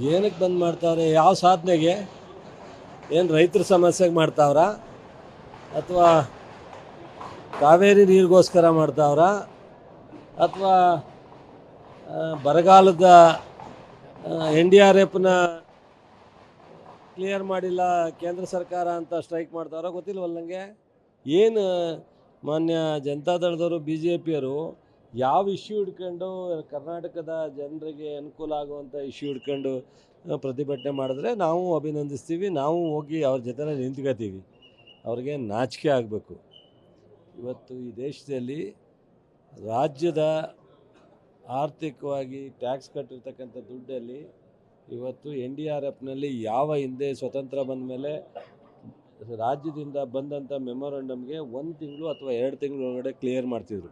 ಏನಕ್ಕೆ ಬಂದ್ ಮಾಡ್ತಾವ್ರೆ? ಯಾವ ಸಾಧನೆಗೆ? ಏನು ರೈತರ ಸಮಸ್ಯೆಗೆ ಮಾಡ್ತಾವ್ರ, ಅಥವಾ ಕಾವೇರಿ ನೀರಿಗೋಸ್ಕರ ಮಾಡ್ತಾವ್ರ, ಅಥವಾ ಬರಗಾಲದ NDRFನ ಕ್ಲಿಯರ್ ಮಾಡಿಲ್ಲ ಕೇಂದ್ರ ಸರ್ಕಾರ ಅಂತ ಸ್ಟ್ರೈಕ್ ಮಾಡ್ತಾವ್ರ? ಗೊತ್ತಿಲ್ವಲ್ಲ ನನಗೆ. ಏನು ಮಾನ್ಯ ಜನತಾದಳದವರು BJPಯವರು ಯಾವ ಇಶ್ಯೂ ಹಿಡ್ಕೊಂಡು ಕರ್ನಾಟಕದ ಜನರಿಗೆ ಅನುಕೂಲ ಆಗುವಂಥ ಇಶ್ಯೂ ಹಿಡ್ಕೊಂಡು ಪ್ರತಿಭಟನೆ ಮಾಡಿದ್ರೆ ನಾವು ಅಭಿನಂದಿಸ್ತೀವಿ, ನಾವು ಹೋಗಿ ಅವ್ರ ಜೊತೆ ನಿಂತ್ಕೋತೀವಿ. ಅವ್ರಿಗೆ ನಾಚಿಕೆ ಆಗಬೇಕು. ಇವತ್ತು ಈ ದೇಶದಲ್ಲಿ ರಾಜ್ಯದ ಆರ್ಥಿಕವಾಗಿ ಟ್ಯಾಕ್ಸ್ ಕಟ್ಟಿರ್ತಕ್ಕಂಥ ದುಡ್ಡಲ್ಲಿ ಇವತ್ತು NDRFನಲ್ಲಿ ಯಾವ ಹಿಂದೆ ಸ್ವತಂತ್ರ ಬಂದ ಮೇಲೆ ರಾಜ್ಯದಿಂದ ಬಂದಂಥ ಮೆಮೊರಂಡಮ್ಗೆ 1 ತಿಂಗಳು ಅಥವಾ 2 ತಿಂಗಳು ಒಳಗಡೆ ಕ್ಲಿಯರ್ ಮಾಡ್ತಿದ್ರು.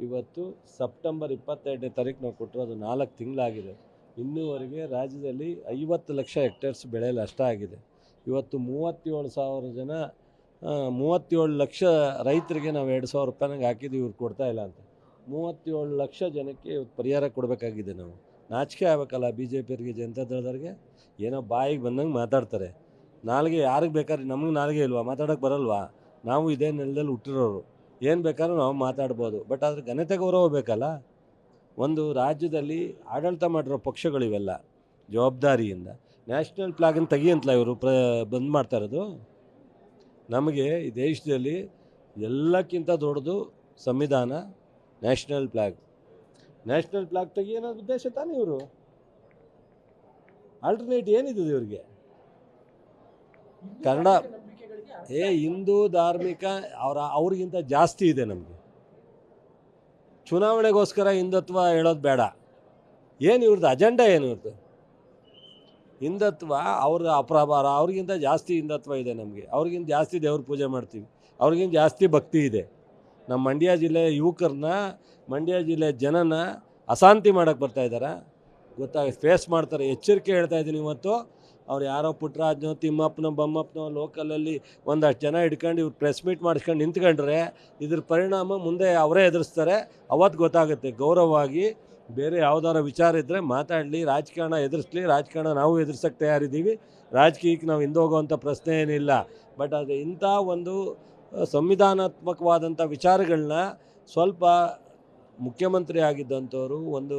ಇವತ್ತು ಸೆಪ್ಟೆಂಬರ್ 22ನೇ ತಾರೀಕು ನಾವು ಕೊಟ್ಟಿರೋದು 4 ತಿಂಗಳಾಗಿದೆ. ಇನ್ನೂವರೆಗೆ ರಾಜ್ಯದಲ್ಲಿ 50 ಲಕ್ಷ ಹೆಕ್ಟೇರ್ಸ್ ಬೆಳೆ ನಷ್ಟ ಆಗಿದೆ. ಇವತ್ತು 37 ಲಕ್ಷ ರೈತರಿಗೆ ನಾವು 2,000 ರೂಪಾಯಿನಾಗ ಹಾಕಿದ್ದೀವಿ, ಇವ್ರು ಕೊಡ್ತಾಯಿಲ್ಲ ಅಂತ. 37 ಲಕ್ಷ ಜನಕ್ಕೆ ಇವತ್ತು ಪರಿಹಾರ ಕೊಡಬೇಕಾಗಿದೆ. ನಾವು ನಾಚಿಕೆ ಆಗಬೇಕಲ್ಲ BJPಯವ್ರಿಗೆ, ಜನತಾದಳದವ್ರಿಗೆ. ಏನೋ ಬಾಯಿಗೆ ಬಂದಂಗೆ ಮಾತಾಡ್ತಾರೆ. ನಾಲ್ಗೆ ಯಾರಿಗೆ ಬೇಕಾದ್ರೆ, ನಮಗೆ ನಾಲ್ಗೆ ಇಲ್ವಾ? ಮಾತಾಡೋಕ್ಕೆ ಬರಲ್ವಾ? ನಾವು ಇದೇ ನೆಲದಲ್ಲಿ ಹುಟ್ಟಿರೋರು, ಏನು ಬೇಕಾದ್ರೂ ನಾವು ಮಾತಾಡ್ಬೋದು. ಬಟ್ ಅದ್ರ ಘನತೆ ಗೌರವ ಬೇಕಲ್ಲ. ಒಂದು ರಾಜ್ಯದಲ್ಲಿ ಆಡಳಿತ ಮಾಡಿರೋ ಪಕ್ಷಗಳಿವೆಲ್ಲ ಜವಾಬ್ದಾರಿಯಿಂದ ನ್ಯಾಷನಲ್ ಫ್ಲಾಗನ್ನು ತೆಗಿಯಂತಲ್ಲ ಇವರು ಬಂದ್ ಮಾಡ್ತಾ ಇರೋದು. ನಮಗೆ ಈ ದೇಶದಲ್ಲಿ ಎಲ್ಲಕ್ಕಿಂತ ದೊಡ್ಡದು ಸಂವಿಧಾನ, ನ್ಯಾಷನಲ್ ಫ್ಲಾಗ್ ತೆಗಿಯೋ ಉದ್ದೇಶ ತಾನೇ ಇವರು. ಆಲ್ಟರ್ನೇಟ್ ಏನಿದೆ ಇವ್ರಿಗೆ? ಕನ್ನಡ ಹಿಂದೂ ಧಾರ್ಮಿಕ ಅವ್ರಿಗಿಂತ ಜಾಸ್ತಿ ಇದೆ ನಮಗೆ. ಚುನಾವಣೆಗೋಸ್ಕರ ಹಿಂದುತ್ವ ಹೇಳೋದು ಬೇಡ. ಏನು ಇವ್ರದ್ದು ಅಜೆಂಡಾ? ಏನು ಇವ್ರದ್ದು ಹಿಂದುತ್ವ? ಅವ್ರ ಅಪ್ರಭಾರ. ಅವ್ರಿಗಿಂತ ಜಾಸ್ತಿ ಹಿಂದುತ್ವ ಇದೆ ನಮಗೆ. ಅವ್ರಿಗಿಂತ ಜಾಸ್ತಿ ದೇವ್ರ ಪೂಜೆ ಮಾಡ್ತೀವಿ, ಅವ್ರಿಗಿಂತ ಜಾಸ್ತಿ ಭಕ್ತಿ ಇದೆ. ನಮ್ಮ ಮಂಡ್ಯ ಜಿಲ್ಲೆ ಯುವಕರನ್ನ, ಮಂಡ್ಯ ಜಿಲ್ಲೆ ಜನನ ಅಶಾಂತಿ ಮಾಡೋಕ್ಕೆ ಬರ್ತಾಯಿದ್ದಾರೆ. ಫೇಸ್ ಮಾಡ್ತಾರೆ. ಎಚ್ಚರಿಕೆ ಹೇಳ್ತಾ ಇದ್ದೀನಿ ಇವತ್ತು. ಅವ್ರು ಯಾರೋ ಪುಟ್ಟರಾಜ್ನೋ ತಿಮ್ಮಪ್ಪನೋ ಬಮ್ಮಪ್ಪನೋ ಲೋಕಲಲ್ಲಿ ಒಂದಷ್ಟು ಜನ ಹಿಡ್ಕೊಂಡು ಇವ್ರು ಪ್ರೆಸ್ ಮೀಟ್ ಮಾಡಿಸ್ಕೊಂಡು ನಿಂತ್ಕೊಂಡ್ರೆ ಇದ್ರ ಪರಿಣಾಮ ಮುಂದೆ ಅವರೇ ಎದುರಿಸ್ತಾರೆ. ಅವತ್ತು ಗೊತ್ತಾಗುತ್ತೆ. ಗೌರವವಾಗಿ ಬೇರೆ ಯಾವುದಾರ ವಿಚಾರ ಇದ್ದರೆ ಮಾತಾಡಲಿ, ರಾಜಕಾರಣ ಎದುರಿಸ್ಲಿ. ರಾಜಕಾರಣ ನಾವು ಎದುರ್ಸೋಕ್ಕೆ ತಯಾರಿದ್ದೀವಿ. ರಾಜಕೀಯಕ್ಕೆ ನಾವು ಹಿಂದೋಗುವಂಥ ಪ್ರಶ್ನೆ ಏನಿಲ್ಲ. ಬಟ್ ಅದು ಇಂಥ ಒಂದು ಸಂವಿಧಾನಾತ್ಮಕವಾದಂಥ ವಿಚಾರಗಳನ್ನ ಸ್ವಲ್ಪ ಮುಖ್ಯಮಂತ್ರಿ ಆಗಿದ್ದಂಥವರು, ಒಂದು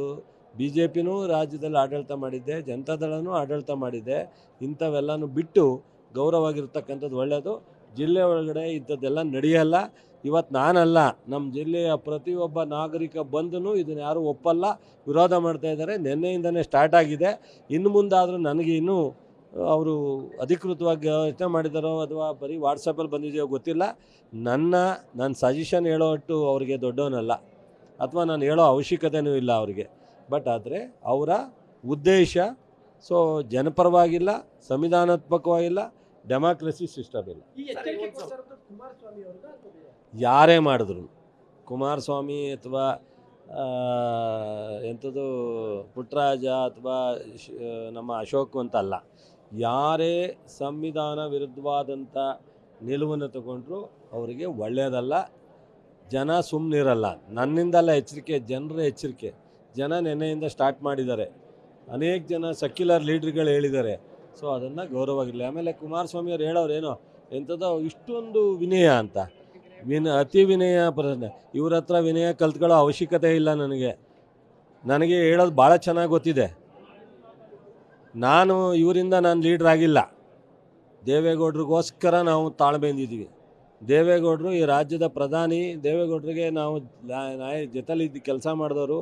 BJPನೂ ರಾಜ್ಯದಲ್ಲಿ ಆಡಳಿತ ಮಾಡಿದ್ದೆ, ಜನತಾದಳನೂ ಆಡಳಿತ ಮಾಡಿದ್ದೆ, ಇಂಥವೆಲ್ಲನೂ ಬಿಟ್ಟು ಗೌರವವಾಗಿರ್ತಕ್ಕಂಥದ್ದು ಒಳ್ಳೆಯದು. ಜಿಲ್ಲೆ ಒಳಗಡೆ ಇಂಥದ್ದೆಲ್ಲ ನಡೆಯಲ್ಲ. ಇವತ್ತು ನಾನಲ್ಲ, ನಮ್ಮ ಜಿಲ್ಲೆಯ ಪ್ರತಿಯೊಬ್ಬ ನಾಗರಿಕ ಬಂದೂ ಇದನ್ನು ಯಾರೂ ಒಪ್ಪಲ್ಲ, ವಿರೋಧ ಮಾಡ್ತಾಯಿದ್ದಾರೆ. ನಿನ್ನೆಯಿಂದನೇ ಸ್ಟಾರ್ಟ್ ಆಗಿದೆ. ಇನ್ನು ಮುಂದಾದರೂ ನನಗೆ ಇನ್ನೂ ಅವರು ಅಧಿಕೃತವಾಗಿ ಯೋಚನೆ ಮಾಡಿದಾರೋ ಅಥವಾ ಬರೀ ವಾಟ್ಸಪ್ಪಲ್ಲಿ ಬಂದಿದೆಯೋ ಗೊತ್ತಿಲ್ಲ. ನನ್ನ ಸಜೆಷನ್ ಹೇಳೋಷ್ಟು ಅವ್ರಿಗೆ ದೊಡ್ಡವನಲ್ಲ, ಅಥವಾ ನಾನು ಹೇಳೋ ಅವಶ್ಯಕತೆಯೂ ಇಲ್ಲ ಅವ್ರಿಗೆ. ಬಟ್ ಆದರೆ ಅವರ ಉದ್ದೇಶ ಜನಪರವಾಗಿಲ್ಲ, ಸಂವಿಧಾನಾತ್ಮಕವಾಗಿಲ್ಲ, ಡೆಮಾಕ್ರಸಿ ಸಿಸ್ಟಮ್ ಇಲ್ಲ. ಯಾರೇ ಮಾಡಿದ್ರು, ಕುಮಾರಸ್ವಾಮಿ ಅಥವಾ ಎಂಥದ್ದು ಪುಟ್ಟರಾಜ ಅಥವಾ ನಮ್ಮ ಅಶೋಕ್ ಅಂತಲ್ಲ, ಯಾರೇ ಸಂವಿಧಾನ ವಿರುದ್ಧವಾದಂಥ ನಿಲುವನ್ನು ತಗೊಂಡ್ರು ಅವರಿಗೆ ಒಳ್ಳೆಯದಲ್ಲ. ಜನ ಸುಮ್ಮನಿರಲ್ಲ. ನನ್ನಿಂದಲ್ಲ ಎಚ್ಚರಿಕೆ, ಜನರ ಎಚ್ಚರಿಕೆ. ಜನ ನೆನ್ನೆಯಿಂದ ಸ್ಟಾರ್ಟ್ ಮಾಡಿದ್ದಾರೆ. ಅನೇಕ ಜನ ಸೆಕ್ಯುಲರ್ ಲೀಡ್ರ್ಗಳು ಹೇಳಿದ್ದಾರೆ. ಸೊ ಅದನ್ನು ಗೌರವವಾಗಿರಲಿ. ಆಮೇಲೆ ಕುಮಾರಸ್ವಾಮಿಯವ್ರು ಹೇಳೋರೇನೋ ಎಂಥದ್ದೋ ಇಷ್ಟೊಂದು ವಿನಯ ಅಂತ, ಅತಿ ವಿನಯ ಪ್ರಶ್ನೆ. ಇವ್ರ ಹತ್ರ ವಿನಯ ಕಲ್ತ್ಕೊಳ್ಳೋ ಅವಶ್ಯಕತೆ ಇಲ್ಲ ನನಗೆ ಹೇಳೋದು ಭಾಳ ಚೆನ್ನಾಗಿ ಗೊತ್ತಿದೆ. ಇವರಿಂದ ನಾನು ಲೀಡ್ರ್ ಆಗಿಲ್ಲ. ದೇವೇಗೌಡರಿಗೋಸ್ಕರ ನಾವು ತಾಳ್ಮೆಯಿಂದಿದ್ದೀವಿ. ದೇವೇಗೌಡರು ಈ ರಾಜ್ಯದ ಪ್ರಧಾನಿ. ದೇವೇಗೌಡರಿಗೆ ನಾವು ಜೊತೆಲಿ ಕೆಲಸ ಮಾಡಿದವರು.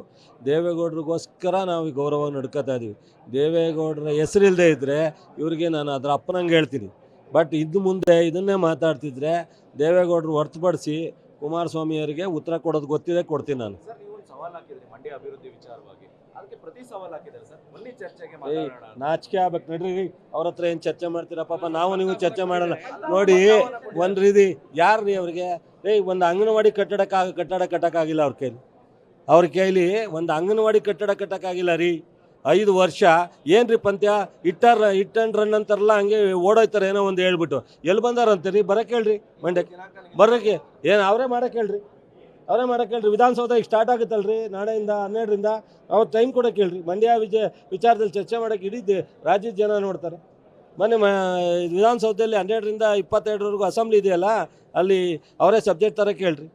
ದೇವೇಗೌಡರಿಗೋಸ್ಕರ ನಾವು ಈ ಗೌರವ ನಡ್ಕೋತಾ ಇದ್ದೀವಿ. ದೇವೇಗೌಡರ ಹೆಸರಿಲ್ಲದೆ ಇದ್ದರೆ ಇವರಿಗೆ ನಾನು ಅದರ ಅಪ್ಪನಂಗೆ ಹೇಳ್ತೀನಿ. ಬಟ್ ಇನ್ನು ಮುಂದೆ ಇದನ್ನೇ ಮಾತಾಡ್ತಿದ್ರೆ ದೇವೇಗೌಡರು ಹೊರತುಪಡಿಸಿ ಕುಮಾರಸ್ವಾಮಿಯವರಿಗೆ ಉತ್ತರ ಕೊಡೋದು ಗೊತ್ತಿದೆ, ಕೊಡ್ತೀನಿ ನಾನು. ಮಂಡ್ಯ ಅಭಿವೃದ್ಧಿ ವಿಚಾರವಾಗಿ ಅದಕ್ಕೆ ಪ್ರತಿ ಸವಾಲು ಹಾಕಿದ್ದಾರೆ ಸರ್. ಬನ್ನಿ ಚರ್ಚೆಗೆ ಮಾತಾಡೋಣ. ನಾಚಿಕೆ ಆಗ್ಬೇಕು ನಡ್ರಿ. ಅವ್ರ ಹತ್ರ ಏನು ಚರ್ಚೆ ಮಾಡ್ತೀರಾ? ಪಾಪ ನಾವು ನೀವು ಚರ್ಚೆ ಮಾಡೋಣ. ನೋಡಿ, ಒಂದು ರೀತಿ ಯಾರು ರೀ ಅವ್ರಿಗೆ? ಒಂದು ಅಂಗನವಾಡಿ ಕಟ್ಟಡ ಕಟ್ಟಕ್ಕಾಗಿಲ್ಲ ಅವ್ರ ಕೈಲಿ ಒಂದು ಅಂಗನವಾಡಿ ಕಟ್ಟಡ ಕಟ್ಟಕ್ಕಾಗಿಲ್ಲ ರೀ. 5 ವರ್ಷ ಏನ್ರಿ ಪಂತ್ಯ ಇಟ್ಟನ್ ರನ್ ಅಂತಾರಲ್ಲ, ಹಂಗೆ ಓಡೋಯ್ತಾರೆ ಏನೋ ಒಂದು ಹೇಳ್ಬಿಟ್ಟು. ಎಲ್ಲಿ ಬಂದಾರಂತೆ ರೀ? ಬರಕ್ಕೆ ಹೇಳ್ರಿ, ಮಂಡ್ಯಕ್ಕೆ ಬರೋಕ್ಕೆ. ಏನು ಅವರೇ ಮಾಡಕ್ಕೆ ಹೇಳ್ರಿ. ಅವರೇ ಮಾಡೋಕ್ಕೆ ಹೇಳ್ರಿ. ವಿಧಾನಸೌಧ ಈಗ ಸ್ಟಾರ್ಟ್ ಆಗುತ್ತಲ್ರಿ ನಾಳೆಯಿಂದ 12ರಿಂದ, ಅವ್ರು ಟೈಮ್ ಕೊಡೋಕೆ ಹೇಳ್ರಿ. ಮಂಡ್ಯ ವಿಚಾರದಲ್ಲಿ ಚರ್ಚೆ ಮಾಡೋಕ್ಕೆ ಇಡೀ ರಾಜ್ಯದ ಜನ ನೋಡ್ತಾರೆ. ಮೊನ್ನೆ ವಿಧಾನಸೌಧದಲ್ಲಿ 12ರಿಂದ 22ರವರೆಗೂ ಅಸೆಂಬ್ಲಿ ಇದೆಯಲ್ಲ, ಅಲ್ಲಿ ಅವರೇ ಸಬ್ಜೆಕ್ಟ್ ತರಕ್ಕೆ ಹೇಳ್ರಿ.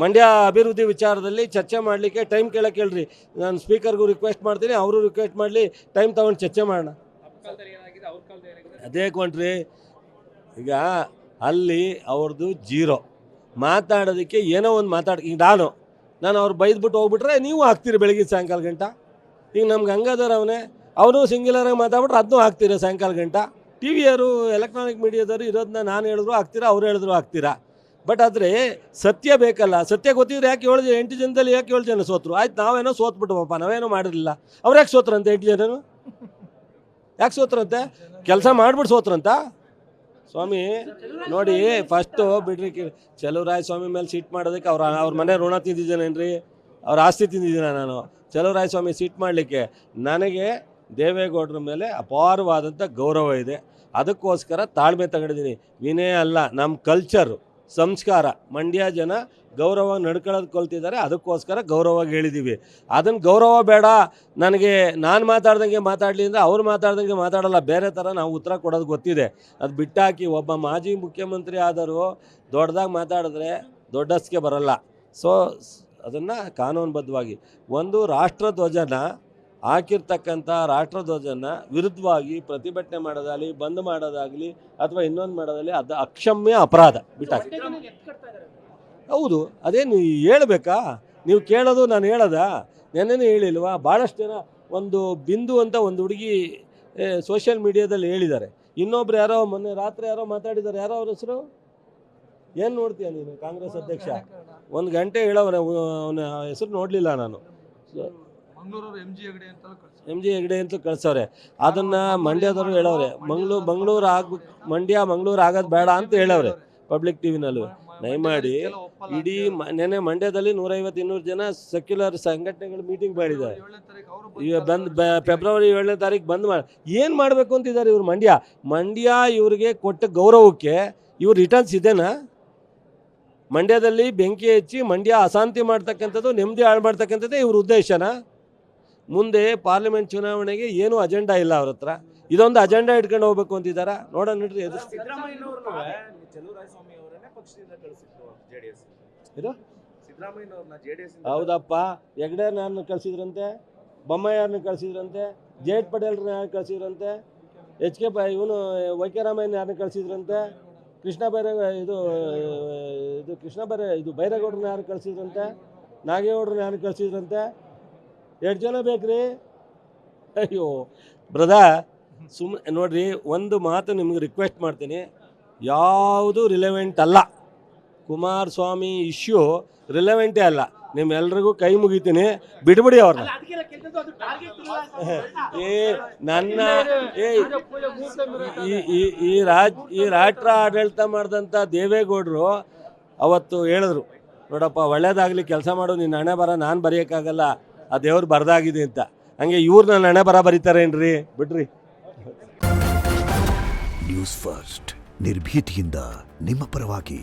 ಮಂಡ್ಯ ಅಭಿವೃದ್ಧಿ ವಿಚಾರದಲ್ಲಿ ಚರ್ಚೆ ಮಾಡಲಿಕ್ಕೆ ಟೈಮ್ ಕೇಳಕ್ಕೆ ಹೇಳ್ರಿ. ನಾನು ಸ್ಪೀಕರ್ಗೂ ರಿಕ್ವೆಸ್ಟ್ ಮಾಡ್ತೀನಿ, ಅವರು ರಿಕ್ವೆಸ್ಟ್ ಮಾಡಲಿ, ಟೈಮ್ ತೊಗೊಂಡು ಚರ್ಚೆ ಮಾಡೋಣ. ಅದೇ ಕೊಂಡ್ರಿ, ಈಗ ಅಲ್ಲಿ ಅವ್ರದ್ದು ಜೀರೋ, ಮಾತಾಡೋದಕ್ಕೆ ಏನೋ ಒಂದು ಈಗ ನಾನು ಅವ್ರು ಬೈದ್ಬಿಟ್ಟು ಹೋಗ್ಬಿಟ್ರೆ ನೀವು ಹಾಕ್ತೀರಿ ಬೆಳಗ್ಗೆ ಸಾಯಂಕಾಲ ಗಂಟ. ಈಗ ನಮ್ಗೆ ಹಂಗಾದವ್ರು ಅವನು ಸಿಂಗ್ಯುಲರಾಗಿ ಮಾತಾಡ್ಬಿಟ್ರೆ ಅದನ್ನೂ ಹಾಕ್ತೀರ ಸಾಯಂಕಾಲ ಗಂಟ. ಟಿ ವಿಯವರು ಎಲೆಕ್ಟ್ರಾನಿಕ್ ಮೀಡಿಯಾದವರು ಇರೋದನ್ನ ನಾನು ಹೇಳಿದ್ರು ಹಾಕ್ತೀರಾ, ಅವ್ರು ಹೇಳಿದ್ರು ಹಾಕ್ತೀರಾ. ಬಟ್ ಆದರೆ ಸತ್ಯ ಬೇಕಲ್ಲ. ಸತ್ಯ ಗೊತ್ತಿದ್ರೆ ಯಾಕೆ 8 ಜನದಲ್ಲಿ ಯಾಕೆ 7 ಜನ ಸೋತರು? ಆಯ್ತು, ನಾವೇನೋ ಸೋತ್ಬಿಟ್ಟವಪ್ಪ, ನಾವೇನೋ ಮಾಡಿರಲಿಲ್ಲ. ಅವ್ರು ಯಾಕೆ ಸೋತ್ರಂತೆ 8 ಜನನು? ಯಾಕೆ ಸೋತ್ರಂತೆ? ಕೆಲಸ ಮಾಡ್ಬಿಟ್ಟು ಸೋತ್ರಂತ? ಸ್ವಾಮಿ ನೋಡಿ, ಫಸ್ಟು ಬಿಡ್ರಿ, ಚಲುವರಾಯ ಸ್ವಾಮಿ ಮೇಲೆ ಸಿಟ್ ಮಾಡೋದಕ್ಕೆ ಅವ್ರ ಮನೆ ಋಣ ತಿಂದಿದ್ದೇನೇನ್ರಿ? ಅವ್ರ ಆಸ್ತಿ ತಿಂದಿದ್ದೀನ ನಾನು? ಚಲುವರಾಯ ಸ್ವಾಮಿ ಸಿಟ್ ಮಾಡಲಿಕ್ಕೆ ನನಗೆ ದೇವೇಗೌಡರ ಮೇಲೆ ಅಪಾರವಾದಂಥ ಗೌರವ ಇದೆ. ಅದಕ್ಕೋಸ್ಕರ ತಾಳ್ಮೆ ತಗೊಂಡಿದ್ದೀನಿ. ವಿನಯ ಅಲ್ಲ, ನಮ್ಮ ಕಲ್ಚರು, ಸಂಸ್ಕಾರ. ಮಂಡ್ಯ ಜನ ಗೌರವ ನಡ್ಕೊಳ್ಳೋದು ಕಲ್ತಿದ್ದಾರೆ, ಅದಕ್ಕೋಸ್ಕರ ಗೌರವವಾಗಿ ಹೇಳಿದ್ದೀವಿ. ಅದನ್ನು ಗೌರವ ಬೇಡ, ನನಗೆ ನಾನು ಮಾತಾಡ್ದಂಗೆ ಮಾತಾಡಲಿ ಅಂದರೆ ಅವ್ರು ಮಾತಾಡ್ದಂಗೆ ಮಾತಾಡಲ್ಲ, ಬೇರೆ ಥರ ನಾವು ಉತ್ತರ ಕೊಡೋದು ಗೊತ್ತಿದೆ. ಅದು ಬಿಟ್ಟಾಕಿ ಒಬ್ಬ ಮಾಜಿ ಮುಖ್ಯಮಂತ್ರಿ ಆದರೂ ದೊಡ್ಡದಾಗಿ ಮಾತಾಡಿದ್ರೆ ದೊಡ್ಡಸ್ಗೆ ಬರಲ್ಲ. ಸೊ ಅದನ್ನು ಕಾನೂನುಬದ್ಧವಾಗಿ ಒಂದು ರಾಷ್ಟ್ರಧ್ವಜನ ಹಾಕಿರ್ತಕ್ಕಂಥ ರಾಷ್ಟ್ರಧ್ವಜನ ವಿರುದ್ಧವಾಗಿ ಪ್ರತಿಭಟನೆ ಮಾಡೋದಾಗಲಿ, ಬಂದ್ ಮಾಡೋದಾಗಲಿ, ಅಥವಾ ಇನ್ನೊಂದು ಮಾಡೋದಾಗಲಿ, ಅದು ಅಕ್ಷಮ್ಯ ಅಪರಾಧ. ಬಿಟ್ಟಾಕಿ. ಹೌದು, ಅದೇನು ಹೇಳಬೇಕಾ? ನೀವು ಕೇಳೋದು ನಾನು ಹೇಳೋದಾ? ನೆನ್ನೆನೇ ಹೇಳಿಲ್ವಾ? ಭಾಳಷ್ಟು ಜನ ಒಂದು ಬಿಂದು ಅಂತ ಒಂದು ಹುಡುಗಿ ಸೋಷಿಯಲ್ ಮೀಡಿಯಾದಲ್ಲಿ ಹೇಳಿದ್ದಾರೆ. ಇನ್ನೊಬ್ರು ಯಾರೋ ಮೊನ್ನೆ ರಾತ್ರಿ ಯಾರೋ ಮಾತಾಡಿದ್ದಾರೆ. ಯಾರೋ ಅವ್ರ ಹೆಸರು ಏನು ನೋಡ್ತೀಯ ನೀನು? ಕಾಂಗ್ರೆಸ್ ಅಧ್ಯಕ್ಷ 1 ಗಂಟೆ ಹೇಳೋವ್ರೆ, ಅವನ ಹೆಸರು ನೋಡಲಿಲ್ಲ ನಾನು. ಎಮ್ ಜಿ ಹೆಗ್ಡೆ ಅಂತ ಕಳ್ಸವ್ರೆ. ಅದನ್ನು ಮಂಡ್ಯದವರು ಹೇಳವ್ರೆ, ಮಂಗಳೂರು ಆಗೋದು ಬೇಡ ಅಂತ ಹೇಳವ್ರೆ ಪಬ್ಲಿಕ್ ಟಿವಿನಲ್ಲೂ. ದಯಮಾಡಿ ಇಡೀ ನೆನೆ ಮಂಡ್ಯದಲ್ಲಿ 150-200 ಜನ ಸೆಕ್ಯುಲರ್ ಸಂಘಟನೆಗಳು ಮೀಟಿಂಗ್ ಮಾಡಿದ್ದಾರೆ. ಫೆಬ್ರವರಿ 7ನೇ ತಾರೀಕು ಬಂದ್ ಮಾಡಿ ಏನು ಮಾಡಬೇಕು ಅಂತಿದ್ದಾರೆ ಇವರು? ಮಂಡ್ಯ ಇವ್ರಿಗೆ ಕೊಟ್ಟ ಗೌರವಕ್ಕೆ ಇವ್ರು ರಿಟರ್ನ್ಸ್ ಇದೆನಾ? ಮಂಡ್ಯದಲ್ಲಿ ಬೆಂಕಿ ಹಚ್ಚಿ ಮಂಡ್ಯ ಅಶಾಂತಿ ಮಾಡ್ತಕ್ಕಂಥದ್ದು, ನೆಮ್ಮದಿ ಹಾಳು ಮಾಡ್ತಕ್ಕಂಥದ್ದೇ ಇವ್ರ ಉದ್ದೇಶನಾ? ಮುಂದೆ ಪಾರ್ಲಿಮೆಂಟ್ ಚುನಾವಣೆಗೆ ಏನೂ ಅಜೆಂಡಾ ಇಲ್ಲ ಅವ್ರ ಹತ್ರ. ಇದೊಂದು ಅಜೆಂಡಾ ಇಟ್ಕೊಂಡು ಹೋಗ್ಬೇಕು ಅಂತಿದ್ದಾರಾ? ನೋಡೋಣ ನೋಡ್ರಿ. ಹೌದಪ್ಪ, ಹೆಗ್ಡೆಯವ್ರನ್ನ ಕಳಿಸಿದ್ರಂತೆ, ಬೊಮ್ಮಾಯಿಯವ್ರನ್ನ ಕಳಿಸಿದ್ರಂತೆ, ಜೇಟ್ ಪಟೇಲ್ರನ್ನ ಯಾರು ಕಳಿಸಿದ್ರಂತೆ, ಇವನು ವೈ.ಕೆ. ರಾಮಯ್ಯನ ಯಾರನ್ನ ಕಳಿಸಿದ್ರಂತೆ, ಬೈರೇಗೌಡರನ್ನ ಯಾರು ಕಳಿಸಿದ್ರಂತೆ, ನಾಗೇಗೌಡರನ್ನ ಯಾರು ಕಳಿಸಿದ್ರಂತೆ? 2 ಜನ ಬೇಕ್ರಿ. ಅಯ್ಯೋ ಬ್ರದರ್, ಸುಮ್ಮನೆ ನೋಡ್ರಿ, ಒಂದು ಮಾತು ನಿಮ್ಗೆ ರಿಕ್ವೆಸ್ಟ್ ಮಾಡ್ತೀನಿ, ಯಾವುದು ರಿಲೆವೆಂಟ್ ಅಲ್ಲ. ಕುಮಾರಸ್ವಾಮಿ ಇಶ್ಯೂ ರಿಲೆವೆಂಟೇ ಅಲ್ಲ. ನಿಮ್ಮೆಲ್ರಿಗೂ ಕೈ ಮುಗಿತೀನಿ, ಬಿಡ್ಬಿಡಿ ಅವ್ರನ್ನ. ಈ ರಾಷ್ಟ್ರ ಆಡಳಿತ ಮಾಡಿದಂಥ ದೇವೇಗೌಡರು ಅವತ್ತು ಹೇಳಿದ್ರು, ನೋಡಪ್ಪ ಒಳ್ಳೇದಾಗಲಿ, ಕೆಲಸ ಮಾಡು, ನಿನ್ನ ಹಣೆ ಬರ ನಾನು ಬರೆಯೋಕ್ಕಾಗಲ್ಲ, ಆ ದೇವ್ರು ಬರದಾಗಿದೆ ಅಂತ. ಹಂಗೆ ಇವ್ರು ನನ್ನ ಹಣೆ ಬರ ಬರೀತಾರೇನ್ರಿ? ಬಿಡ್ರಿ. ನ್ಯೂಸ್ ಫಸ್ಟ್, ನಿರ್ಭೀತಿಯಿಂದ ನಿಮ್ಮ ಪರವಾಗಿ.